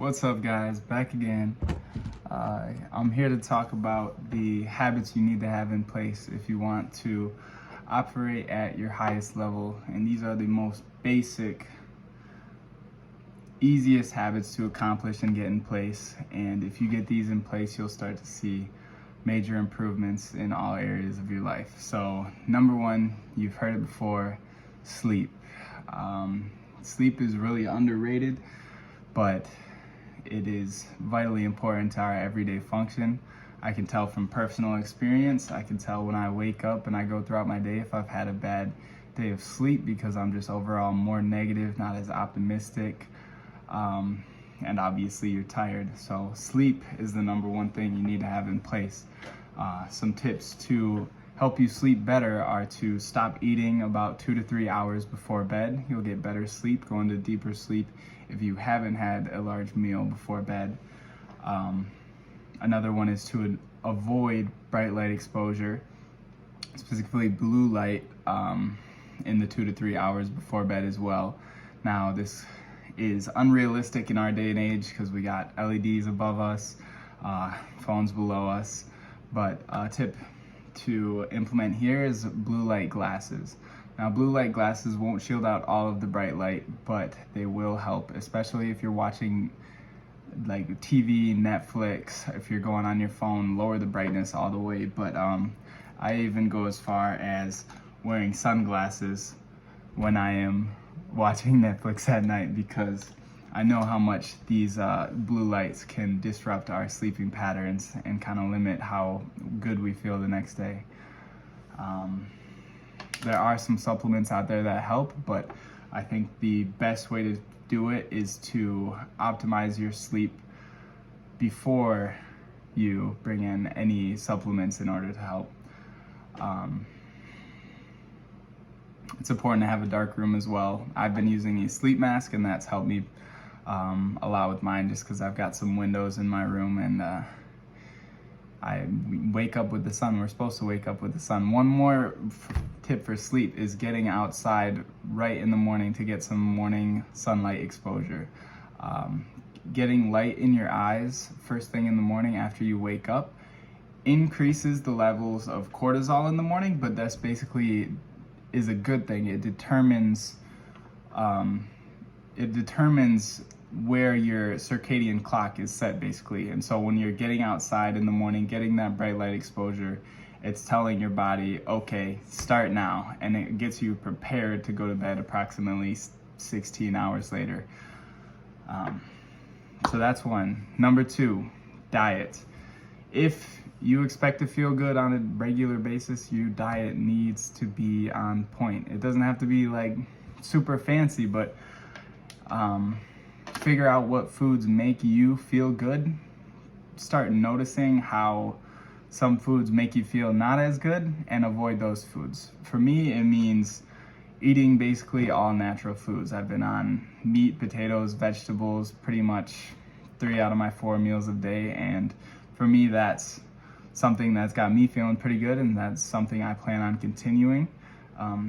What's up, guys? Back again. I'm here to talk about the habits you need to have in place if you want to operate at your highest level. And these are the most basic, easiest habits to accomplish and get in place. And if you get these in place, you'll start to see major improvements in all areas of your life. So, number one, you've heard it before, sleep. Sleep is really underrated, but it is vitally important to our everyday function. I can tell from personal experience. I can tell when I wake up and I go throughout my day if I've had a bad day of sleep, because I'm just overall more negative, not as optimistic, and obviously you're tired. So sleep is the number one thing you need to have in place. Some tips to help you sleep better are to stop eating about 2 to 3 hours before bed. You'll get better sleep, go into deeper sleep if you haven't had a large meal before bed. Another one is to avoid bright light exposure, specifically blue light, in the 2 to 3 hours before bed as well. Now, this is unrealistic in our day and age because we got LEDs above us, phones below us, but a tip to implement here is blue light glasses. Now, blue light glasses won't shield out all of the bright light, but they will help, especially if you're watching like TV, Netflix. If you're going on your phone, lower the brightness all the way. But I even go as far as wearing sunglasses when I am watching Netflix at night, because I know how much these blue lights can disrupt our sleeping patterns and kind of limit how good we feel the next day. There are some supplements out there that help, but I think the best way to do it is to optimize your sleep before you bring in any supplements in order to help. It's important to have a dark room as well. I've been using a sleep mask, and that's helped me a lot with mine, just because I've got some windows in my room, and I wake up with the sun. We're supposed to wake up with the sun. One more tip for sleep is getting outside right in the morning to get some morning sunlight exposure. Getting light in your eyes first thing in the morning after you wake up increases the levels of cortisol in the morning, but that's basically is a good thing. It determines where your circadian clock is set, basically. And so when you're getting outside in the morning, getting that bright light exposure, it's telling your body, okay, start now. And it gets you prepared to go to bed approximately 16 hours later. So that's one. Number two, diet. If you expect to feel good on a regular basis, your diet needs to be on point. It doesn't have to be like super fancy, but figure out what foods make you feel good. Start noticing how some foods make you feel not as good, and avoid those foods. For me, it means eating basically all natural foods. I've been on meat, potatoes, vegetables, pretty much 3 out of my 4 meals a day, and for me, that's something that's got me feeling pretty good, and that's something I plan on continuing.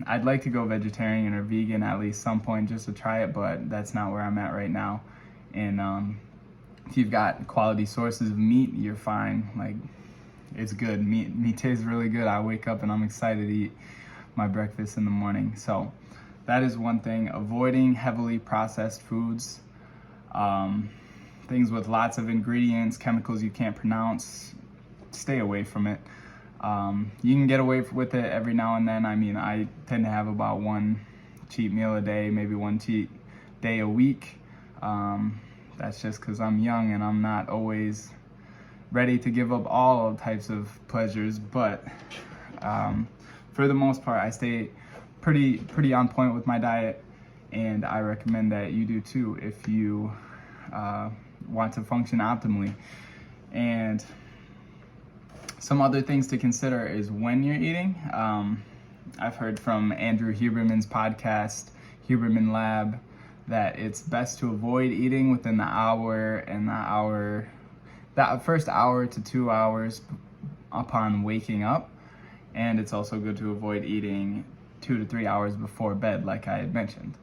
I'd like to go vegetarian or vegan at least some point just to try it, but that's not where I'm at right now. And if you've got quality sources of meat, you're fine. Like, it's good. Meat tastes really good. I wake up and I'm excited to eat my breakfast in the morning. So that is one thing. Avoiding heavily processed foods, things with lots of ingredients, chemicals you can't pronounce. Stay away from it. You can get away with it every now and then. I mean, I tend to have about one cheat meal a day, maybe one cheat day a week. That's just because I'm young and I'm not always ready to give up all types of pleasures. But for the most part, I stay pretty on point with my diet, and I recommend that you do too if you want to function optimally. And some other things to consider is when you're eating. I've heard from Andrew Huberman's podcast, Huberman Lab, that it's best to avoid eating within the hour and that first hour to 2 hours upon waking up. And it's also good to avoid eating 2 to 3 hours before bed, like I had mentioned.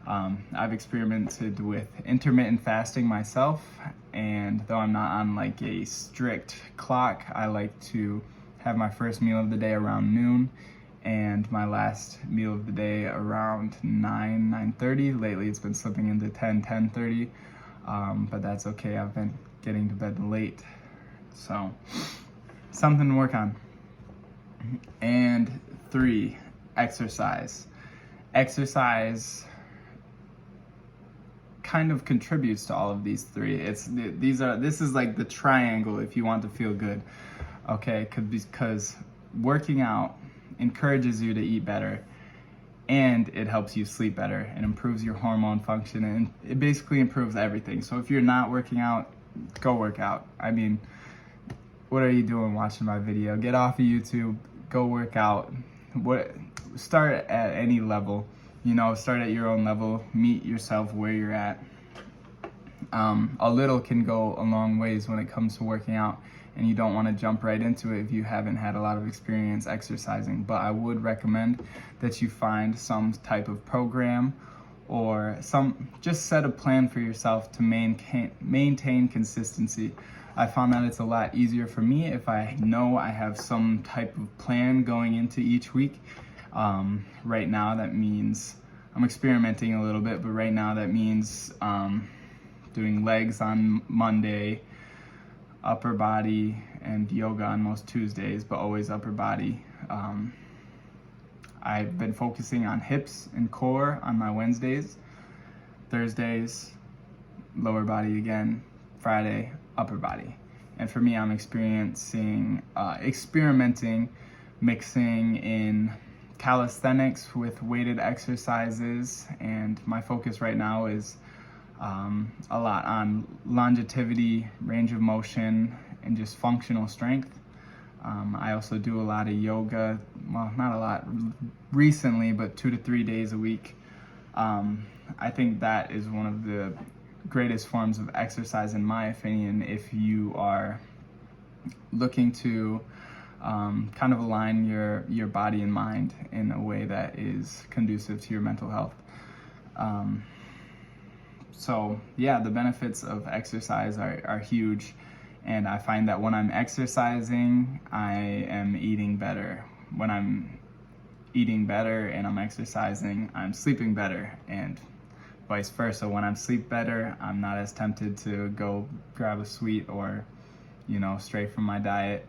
I've experimented with intermittent fasting myself, and though I'm not on like a strict clock, I like to have my first meal of the day around noon and my last meal of the day around 9:30. Lately it's been slipping into 10:30, but that's okay. I've been getting to bed late, so something to work on. And 3, exercise. Exercise kind of contributes to all of these 3. This is like the triangle if you want to feel good, okay? Because working out encourages you to eat better, and it helps you sleep better and improves your hormone function, and it basically improves everything. So if you're not working out, go work out. I mean, what are you doing watching my video? Get off of YouTube, go work out. Start at any level, start at your own level, meet yourself where you're at. A little can go a long ways when it comes to working out, and you don't want to jump right into it if you haven't had a lot of experience exercising. But I would recommend that you find some type of program or just set a plan for yourself to maintain consistency. I found that it's a lot easier for me if I know I have some type of plan going into each week. Right now that means I'm experimenting a little bit, but right now that means doing legs on Monday, upper body, and yoga on most Tuesdays, but always upper body. I've been focusing on hips and core on my Wednesdays, Thursdays, lower body again, Friday, upper body. And for me, I'm experimenting, mixing in calisthenics with weighted exercises, and my focus right now is a lot on longevity, range of motion, and just functional strength. I also do a lot of yoga, well, not a lot recently, but 2 to 3 days a week. I think that is one of the greatest forms of exercise, in my opinion, if you are looking to kind of align your body and mind in a way that is conducive to your mental health. So yeah, the benefits of exercise are huge, and I find that when I'm exercising, I am eating better. When I'm eating better and I'm exercising, I'm sleeping better, and vice versa. When I'm sleep better, I'm not as tempted to go grab a sweet or, stray from my diet,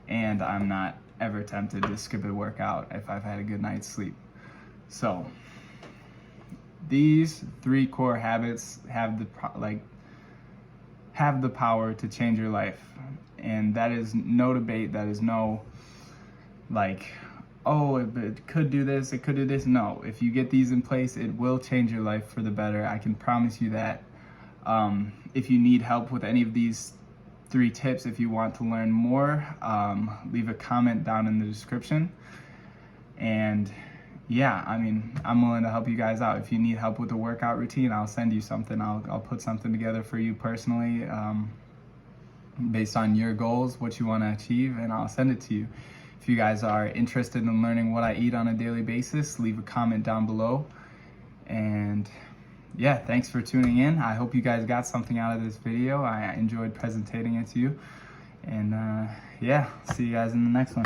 and I'm not ever tempted to skip a workout if I've had a good night's sleep. So these 3 core habits have the power to change your life, and that is no debate. That is no oh, it could do this, it could do this. No, if you get these in place, it will change your life for the better. I can promise you that. If you need help with any of these 3 tips, if you want to learn more, leave a comment down in the description. And yeah, I mean, I'm willing to help you guys out. If you need help with the workout routine, I'll send you something. I'll put something together for you personally, based on your goals, what you want to achieve, and I'll send it to you. If you guys are interested in learning what I eat on a daily basis, leave a comment down below. And yeah, thanks for tuning in. I hope you guys got something out of this video. I enjoyed presenting it to you. And yeah, see you guys in the next one.